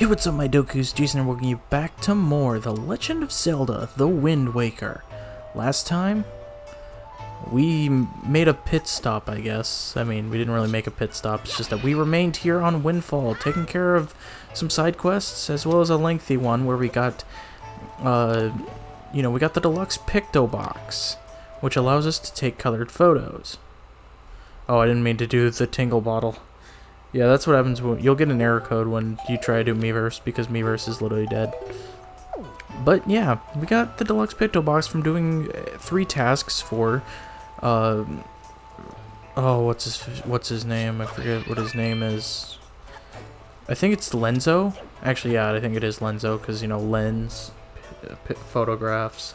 Hey, what's up, my Dokus? Jason and welcoming you back to more The Legend of Zelda, The Wind Waker. Last time, we made a pit stop, I guess. I mean, we didn't really make a pit stop, it's just that we remained here on Windfall, taking care of some side quests, as well as a lengthy one where we got, we got the deluxe Picto Box, which allows us to take colored photos. Oh, I didn't mean to do the tingle bottle. Yeah, that's what happens when you'll get an error code when you try to do Miiverse, because Miiverse is literally dead. But yeah, we got the deluxe Picto Box from doing 3 tasks for, what's his name? I forget what his name is. I think it's Lenzo. Actually, yeah, I think it is Lenzo, because, you know, lens, photographs,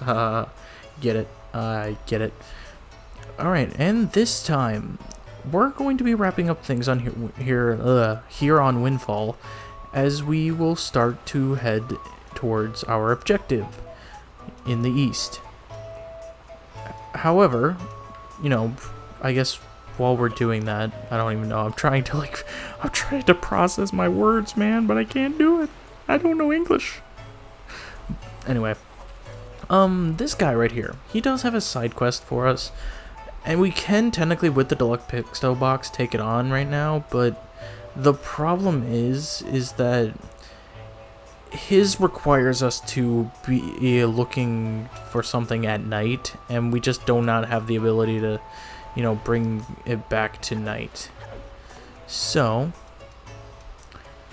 get it, I get it. Alright, and this time, we're going to be wrapping up things on here on Windfall, as we will start to head towards our objective in the east. However, you know, I guess while we're doing that, I don't even know, I'm trying to process my words, man, but I can't do it. I don't know English. Anyway, this guy right here, he does have a side quest for us. And we can technically, with the deluxe Picto Box, take it on right now, but the problem is that his requires us to be looking for something at night, and we just do not have the ability to, you know, bring it back to night. So,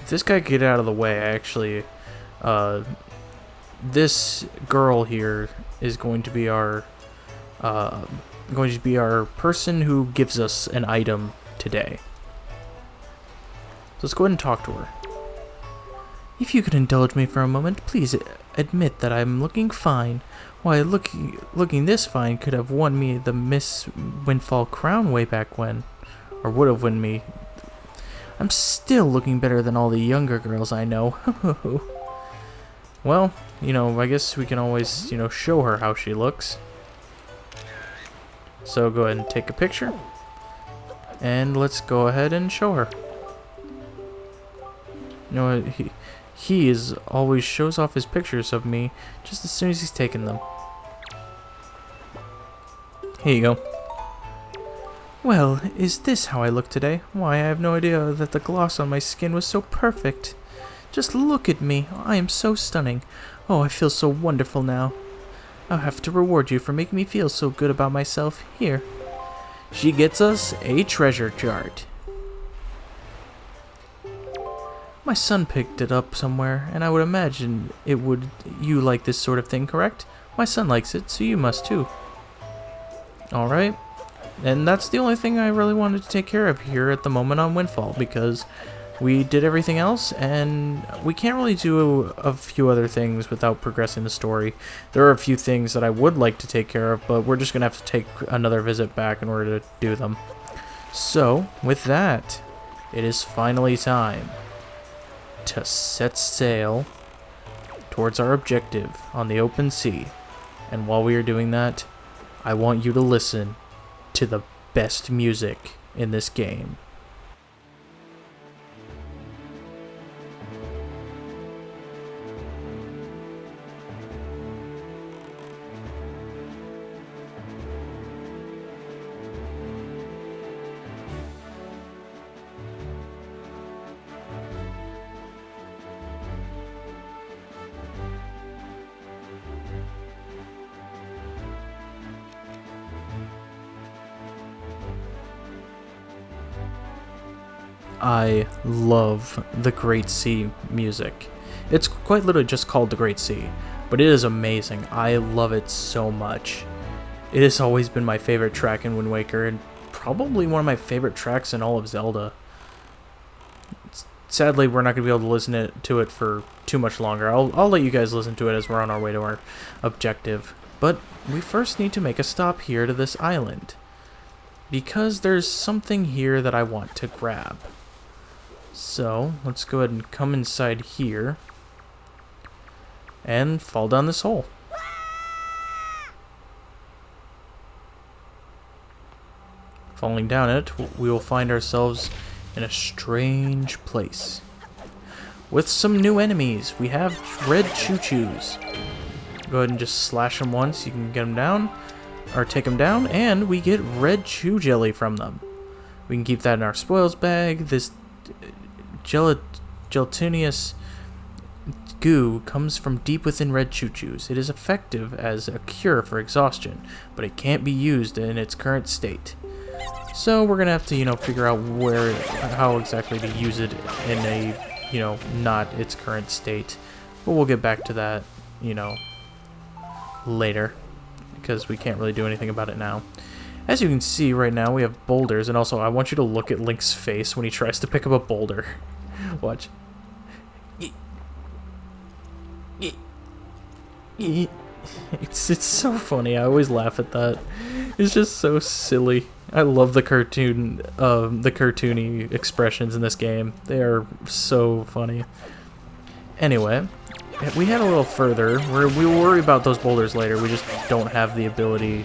if this guy could get out of the way, actually, this girl here is going to be our person who gives us an item today. So let's go ahead and talk to her. If you could indulge me for a moment, please admit that I'm looking fine. Why, looking this fine could have won me the Miss Windfall crown way back when. Or would have won me. I'm still looking better than all the younger girls I know. Well, you know, I guess we can always, you know, show her how she looks. So go ahead and take a picture, and let's go ahead and show her. You know what, he is always shows off his pictures of me just as soon as he's taken them. Here you go. Well, is this how I look today? Why, I have no idea that the gloss on my skin was so perfect. Just look at me, I am so stunning. Oh, I feel so wonderful now. I'll have to reward you for making me feel so good about myself. Here. She gets us a treasure chart. My son picked it up somewhere, and I would imagine you like this sort of thing, correct? My son likes it, so you must too. Alright. And that's the only thing I really wanted to take care of here at the moment on Windfall, because we did everything else, and we can't really do a few other things without progressing the story. There are a few things that I would like to take care of, but we're just going to have to take another visit back in order to do them. So, with that, it is finally time to set sail towards our objective on the open sea. And while we are doing that, I want you to listen to the best music in this game. I love the Great Sea music. It's quite literally just called the Great Sea, but it is amazing. I love it so much. It has always been my favorite track in Wind Waker, and probably one of my favorite tracks in all of Zelda. Sadly, we're not going to be able to listen to it for too much longer. I'll let you guys listen to it as we're on our way to our objective. But we first need to make a stop here to this island, because there's something here that I want to grab. So, let's go ahead and come inside here and fall down this hole. Falling down it, we will find ourselves in a strange place with some new enemies. We have red choo-choos. Go ahead and just slash them once. You can get them down, or take them down, and we get red chew jelly from them. We can keep that in our spoils bag. This gelatinous goo comes from deep within red choo-choos. It is effective as a cure for exhaustion, but it can't be used in its current state. So we're gonna have to, figure out how exactly to use it in a, not its current state. But we'll get back to that, later, because we can't really do anything about it now. As you can see right now, we have boulders, and also I want you to look at Link's face when he tries to pick up a boulder. Watch. It's so funny. I always laugh at that. It's just so silly. I love the cartoony expressions in this game. They are so funny. Anyway, we head a little further. We'll worry about those boulders later. We just don't have the ability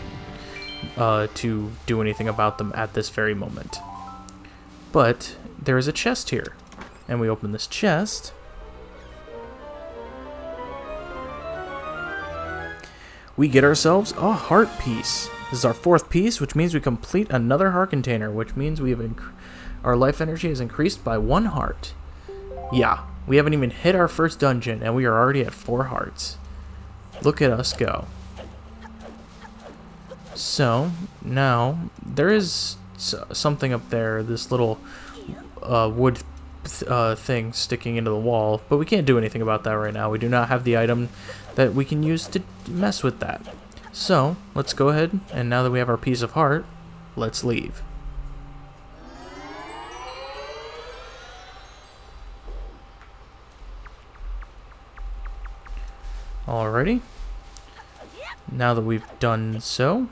to do anything about them at this very moment. But there is a chest here, and we open this chest. We get ourselves a heart piece. This is our 4th piece, which means we complete another heart container, which means we have our life energy has increased by 1 heart. Yeah, we haven't even hit our first dungeon, and we are already at 4 hearts. Look at us go. So, now, there is something up there, this little wood thing sticking into the wall, but we can't do anything about that right now. We do not have the item that we can use to mess with that. So, let's go ahead, and now that we have our piece of heart, let's leave. Alrighty. Now that we've done so,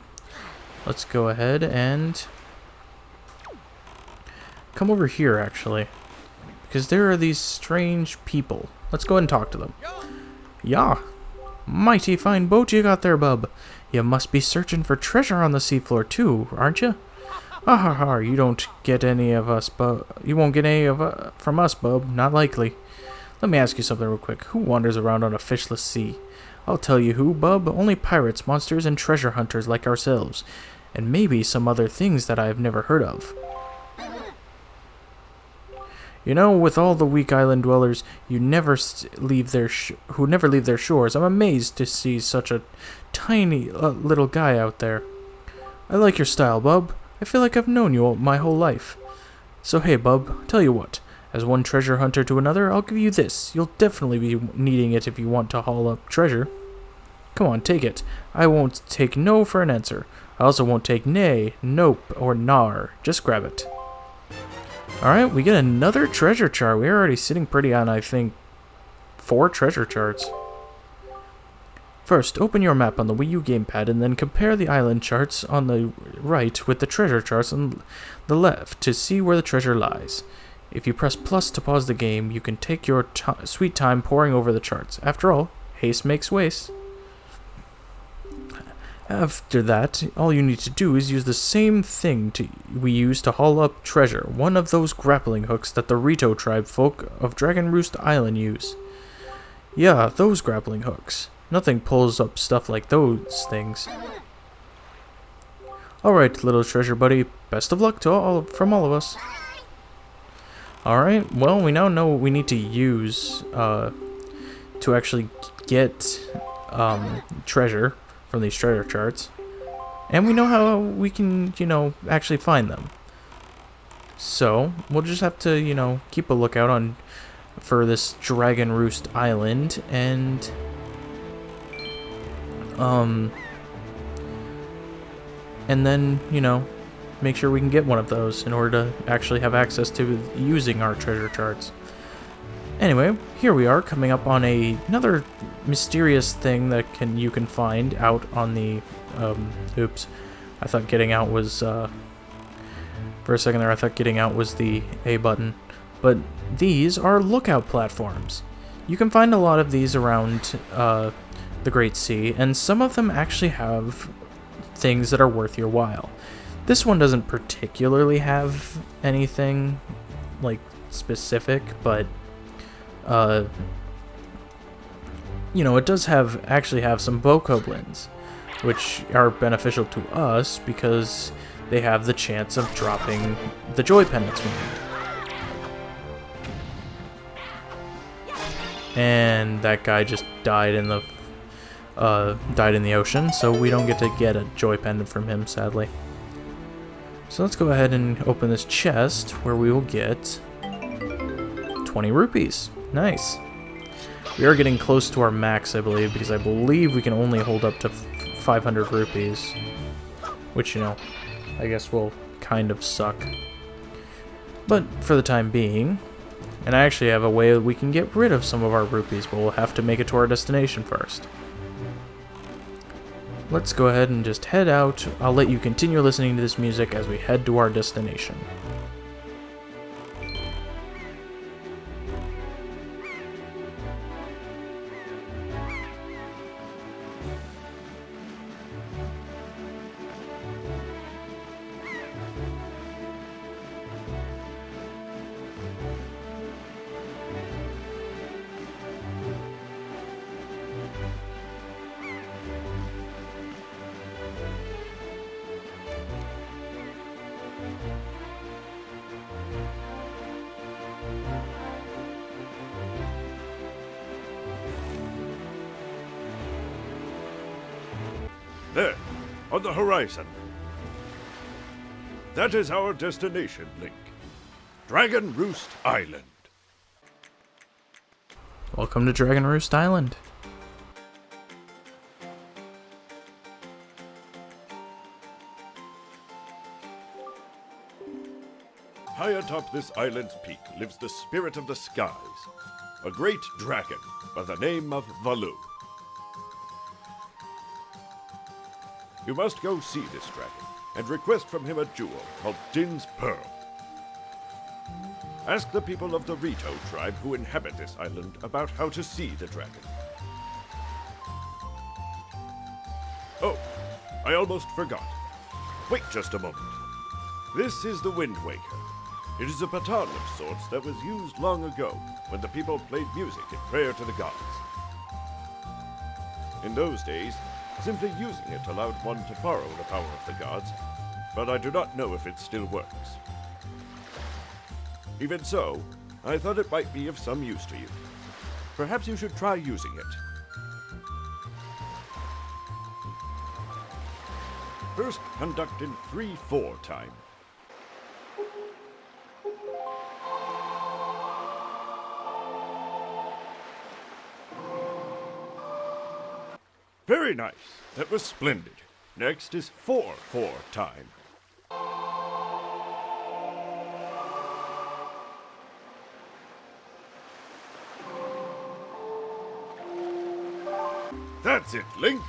let's go ahead and come over here, actually, because there are these strange people. Let's go ahead and talk to them. Yeah. Mighty fine boat you got there, bub. You must be searching for treasure on the seafloor too, aren't you? Ha ha ha, you don't get any of us, bub. You won't get any of from us, bub. Not likely. Let me ask you something real quick. Who wanders around on a fishless sea? I'll tell you who, bub. Only pirates, monsters, and treasure hunters like ourselves. And maybe some other things that I have never heard of. With all the weak island dwellers who never leave their shores, I'm amazed to see such a tiny little guy out there. I like your style, bub. I feel like I've known you my whole life. So hey, bub, tell you what. As one treasure hunter to another, I'll give you this. You'll definitely be needing it if you want to haul up treasure. Come on, take it. I won't take no for an answer. I also won't take nay, nope, or nar. Just grab it. Alright, we get another treasure chart. We're already sitting pretty on, I think, 4 treasure charts. First, open your map on the Wii U gamepad and then compare the island charts on the right with the treasure charts on the left to see where the treasure lies. If you press plus to pause the game, you can take your sweet time poring over the charts. After all, haste makes waste. After that, all you need to do is use the same thing we use to haul up treasure, one of those grappling hooks that the Rito tribe folk of Dragon Roost Island use. Yeah, those grappling hooks. Nothing pulls up stuff like those things. Alright, little treasure buddy, best of luck to from all of us. Alright, well, we now know what we need to use to actually get treasure from these treasure charts. And we know how we can, actually find them. So, we'll just have to, keep a lookout for this Dragon Roost Island, and then, make sure we can get one of those in order to actually have access to using our treasure charts. Anyway, here we are coming up on another mysterious thing that you can find out on the oops. I thought getting out was for a second there I thought getting out was the A button. But these are lookout platforms. You can find a lot of these around the Great Sea, and some of them actually have things that are worth your while. This one doesn't particularly have anything like specific, but you know, it does actually have some bokoblins, which are beneficial to us because they have the chance of dropping the joy pendants we need. And that guy just died in the ocean, so we don't get to get a joy pendant from him, sadly. So let's go ahead and open this chest, where we will get 20 rupees. Nice. We are getting close to our max, I believe, because I believe we can only hold up to 500 rupees. Which, you know, I guess will kind of suck. But for the time being, and I actually have a way that we can get rid of some of our rupees, but we'll have to make it to our destination first. Let's go ahead and just head out. I'll let you continue listening to this music as we head to our destination. There, on the horizon. That is our destination, Link. Dragon Roost Island. Welcome to Dragon Roost Island. High atop this island's peak lives the spirit of the skies, a great dragon by the name of Valu. You must go see this dragon and request from him a jewel called Din's Pearl. Ask the people of the Rito tribe who inhabit this island about how to see the dragon. Oh, I almost forgot. Wait just a moment. This is the Wind Waker. It is a baton of sorts that was used long ago when the people played music in prayer to the gods. In those days, simply using it allowed one to borrow the power of the gods, but I do not know if it still works. Even so, I thought it might be of some use to you. Perhaps you should try using it. First, conduct in 3/4 time. Very nice. That was splendid. Next is 4/4 time. That's it, Link.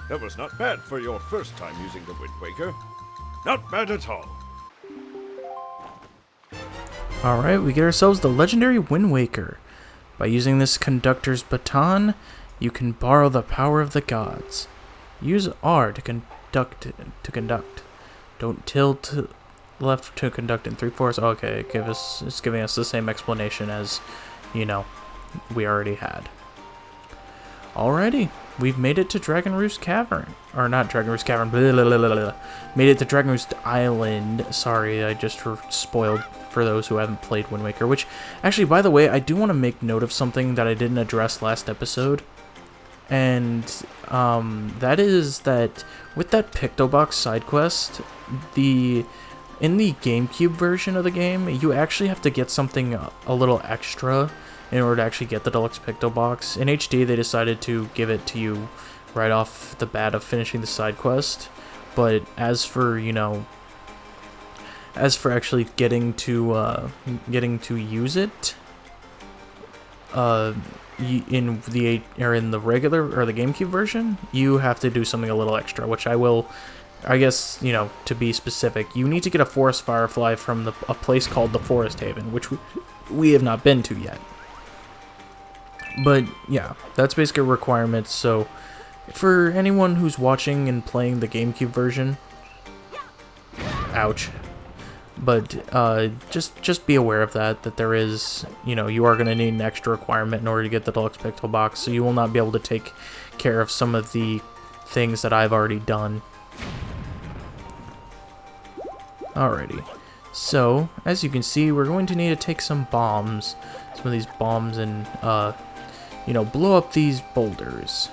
That was not bad for your first time using the Wind Waker. Not bad at all. Alright, we get ourselves the legendary Wind Waker. By using this conductor's baton, you can borrow the power of the gods. Use R to conduct. Don't tilt to left to conduct in 3/4. Okay, it's giving us the same explanation as, you know, we already had. Alrighty, we've made it to Dragon Roost Cavern. Or not Dragon Roost Cavern, blah, blah, blah, blah, blah. Made it to Dragon Roost Island. Sorry, I just spoiled for those who haven't played Wind Waker. Which, actually, by the way, I do want to make note of something that I didn't address last episode. And that is that with that Pictobox side quest, in the GameCube version of the game, you actually have to get something a little extra in order to actually get the Deluxe Pictobox. In HD, they decided to give it to you right off the bat of finishing the side quest. But as for, you know, as for actually getting to use it, in the regular or the GameCube version, you have to do something a little extra, which I will, I guess, you know, to be specific, you need to get a Forest Firefly from a place called the Forest Haven, which we have not been to yet. But yeah, that's basically a requirement. So for anyone who's watching and playing the GameCube version, ouch. But just be aware of that there is, you are going to need an extra requirement in order to get the deluxe pixel box, so you will not be able to take care of some of the things that I've already done. Alrighty, so as you can see, we're going to need to take some of these bombs, and blow up these boulders.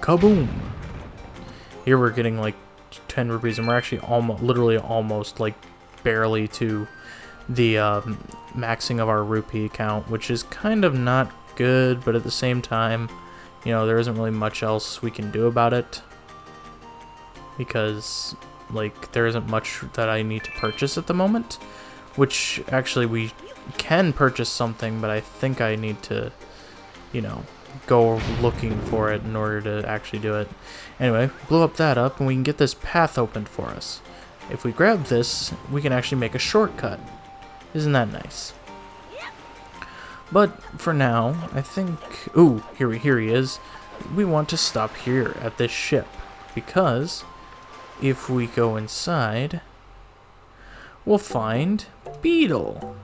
Kaboom! Here we're getting like 10 rupees, and we're actually literally almost like barely to the maxing of our rupee count, which is kind of not good, but at the same time, there isn't really much else we can do about it, because like there isn't much that I need to purchase at the moment, which actually we can purchase something, but I think I need to go looking for it in order to actually do it. Anyway, blow that up and we can get this path opened for us. If we grab this, we can actually make a shortcut. Isn't that nice? But for now, I think... Ooh, here he is. We want to stop here at this ship, because if we go inside, we'll find Beetle.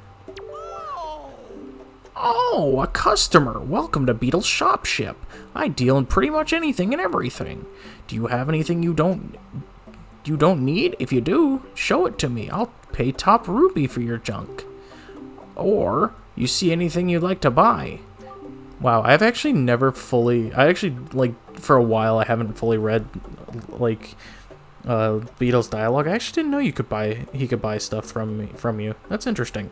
Oh, a customer! Welcome to Beetle's shop ship. I deal in pretty much anything and everything. Do you have anything you don't need? If you do, show it to me. I'll pay top rupee for your junk. Or you see anything you'd like to buy? Wow, I've actually never fully... for a while, I haven't fully read, Beetle's dialogue. I actually didn't know he could buy stuff from you. That's interesting.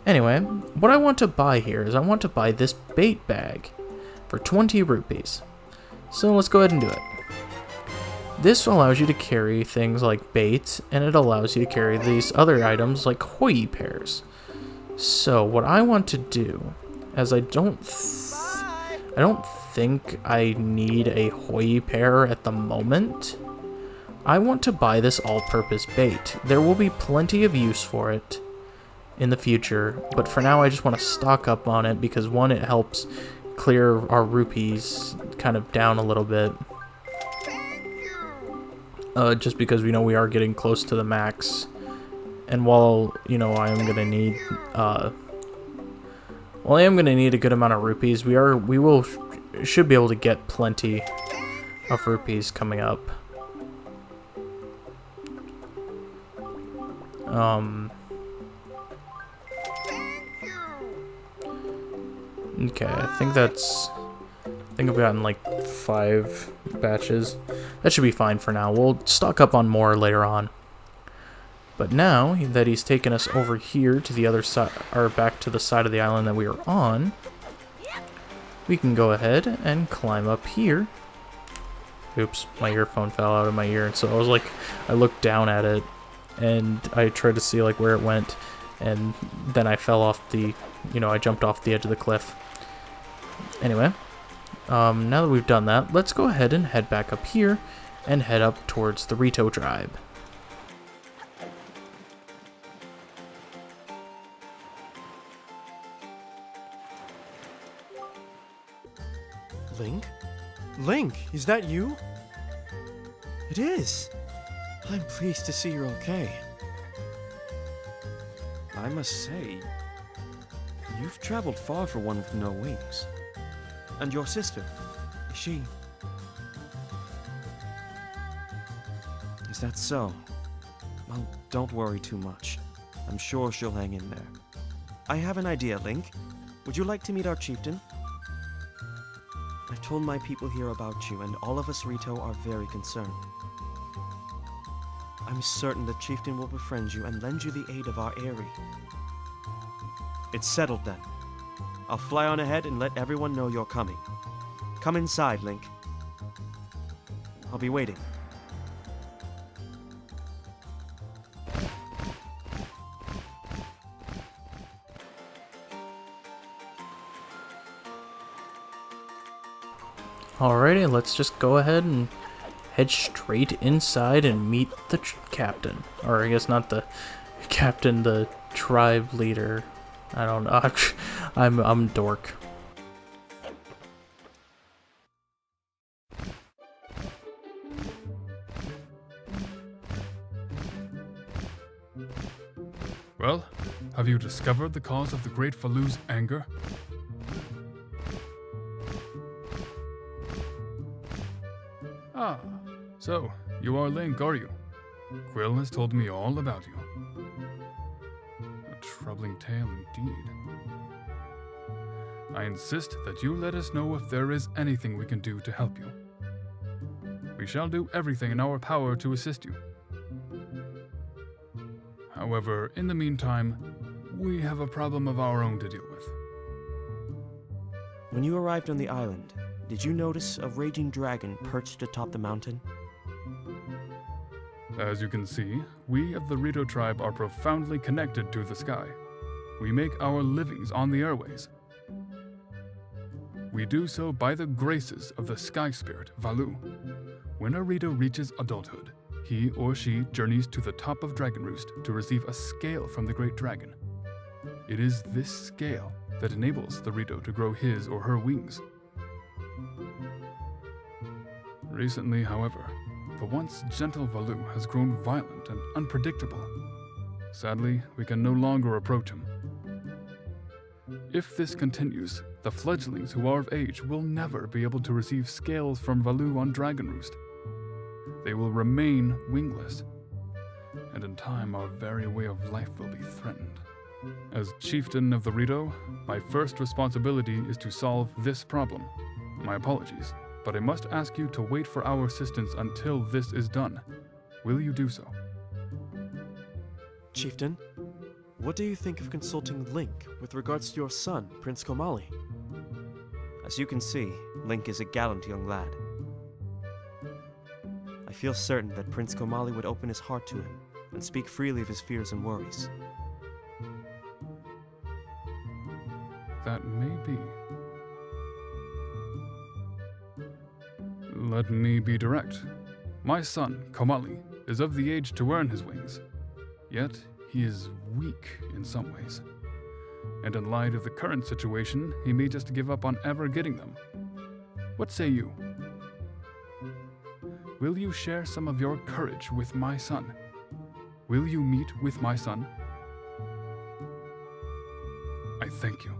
Anyway, what I want to buy here is I want to buy this bait bag for 20 rupees. So let's go ahead and do it. This allows you to carry things like bait, and it allows you to carry these other items like hoyi pears. So what I want to do, as I don't think I need a hoyi pear at the moment, I want to buy this all-purpose bait. There will be plenty of use for it in the future, but for now I just want to stock up on it because, one, it helps clear our rupees kind of down a little bit. Just because we know we are getting close to the max. And while, I am going to need, I am going to need a good amount of rupees, should be able to get plenty of rupees coming up. Okay, I think I've gotten like 5 batches. That should be fine for now. We'll stock up on more later on. But now that he's taken us over here to the other side, or back to the side of the island that we were on, we can go ahead and climb up here. Oops, my earphone fell out of my ear, and so I looked down at it, and I tried to see like where it went, and then I fell off I jumped off the edge of the cliff. Anyway, now that we've done that, let's go ahead and head back up here and head up towards the Rito tribe. Link? Link, is that you? It is. I'm pleased to see you're okay. I must say, you've traveled far for one with no wings. And your sister, is she? Is that so? Well, don't worry too much. I'm sure she'll hang in there. I have an idea, Link. Would you like to meet our chieftain? I've told my people here about you, and all of us Rito are very concerned. I'm certain the chieftain will befriend you and lend you the aid of our Aerie. It's settled then. I'll fly on ahead and let everyone know you're coming. Come inside, Link. I'll be waiting. Alrighty, let's just go ahead and head straight inside and meet the captain. Or I guess not the captain, the tribe leader. I don't know. I'm dork. Well, have you discovered the cause of the Great Valu's anger? Ah, so you are Link, are you? Quill has told me all about you. A troubling tale indeed. I insist that you let us know if there is anything we can do to help you. We shall do everything in our power to assist you. However, in the meantime, we have a problem of our own to deal with. When you arrived on the island, did you notice a raging dragon perched atop the mountain? As you can see, we of the Rito tribe are profoundly connected to the sky. We make our livings on the airways. We do so by the graces of the sky spirit, Valu. When a Rito reaches adulthood, he or she journeys to the top of Dragon Roost to receive a scale from the Great Dragon. It is this scale that enables the Rito to grow his or her wings. Recently, however, the once gentle Valu has grown violent and unpredictable. Sadly, we can no longer approach him. If this continues, the fledglings who are of age will never be able to receive scales from Valu on Dragon Roost. They will remain wingless, and in time our very way of life will be threatened. As chieftain of the Rito, my first responsibility is to solve this problem. My apologies, but I must ask you to wait for our assistance until this is done. Will you do so? Chieftain, what do you think of consulting Link with regards to your son, Prince Komali? As you can see, Link is a gallant young lad. I feel certain that Prince Komali would open his heart to him and speak freely of his fears and worries. That may be. Let me be direct. My son, Komali, is of the age to earn his wings. Yet, he is weak in some ways. And in light of the current situation, he may just give up on ever getting them. What say you? Will you share some of your courage with my son? Will you meet with my son? I thank you.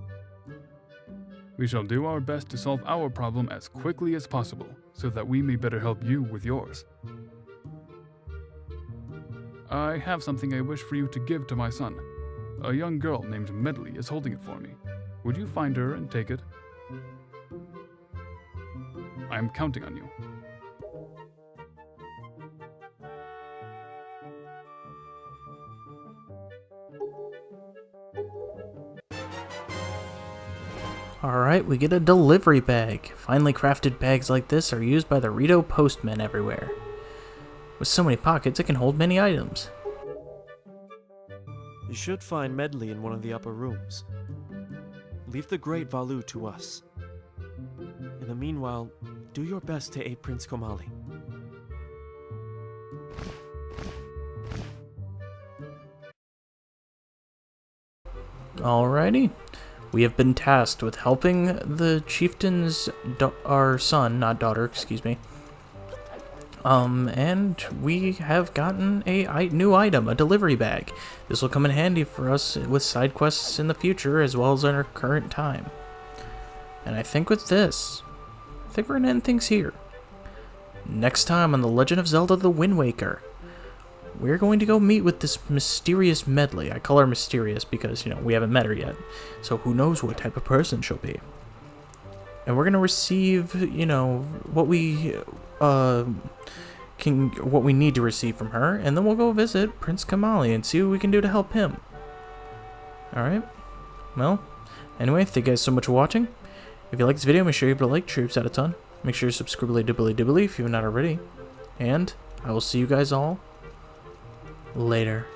We shall do our best to solve our problem as quickly as possible, so that we may better help you with yours. I have something I wish for you to give to my son. A young girl named Medley is holding it for me. Would you find her and take it? I am counting on you. Alright, we get a delivery bag. Finely crafted bags like this are used by the Rito postmen everywhere. With so many pockets, it can hold many items. You should find Medley in one of the upper rooms. Leave the Great Valu to us. In the meanwhile, do your best to aid Prince Komali. Alrighty. We have been tasked with helping the chieftain's our son, not daughter, excuse me. And we have gotten a new item, a delivery bag. This will come in handy for us with side quests in the future as well as in our current time. And I think with this, we're gonna end things here. Next time on The Legend of Zelda: The Wind Waker, we're going to go meet with this mysterious Medley. I call her mysterious because, we haven't met her yet. So who knows what type of person she'll be. And we're going to receive, what we need to receive from her. And then we'll go visit Prince Komali and see what we can do to help him. Alright. Well, anyway, thank you guys so much for watching. If you like this video, make sure you hit the like, troops out a ton. Make sure you subscribe dibbly if you're not already. And I will see you guys all later.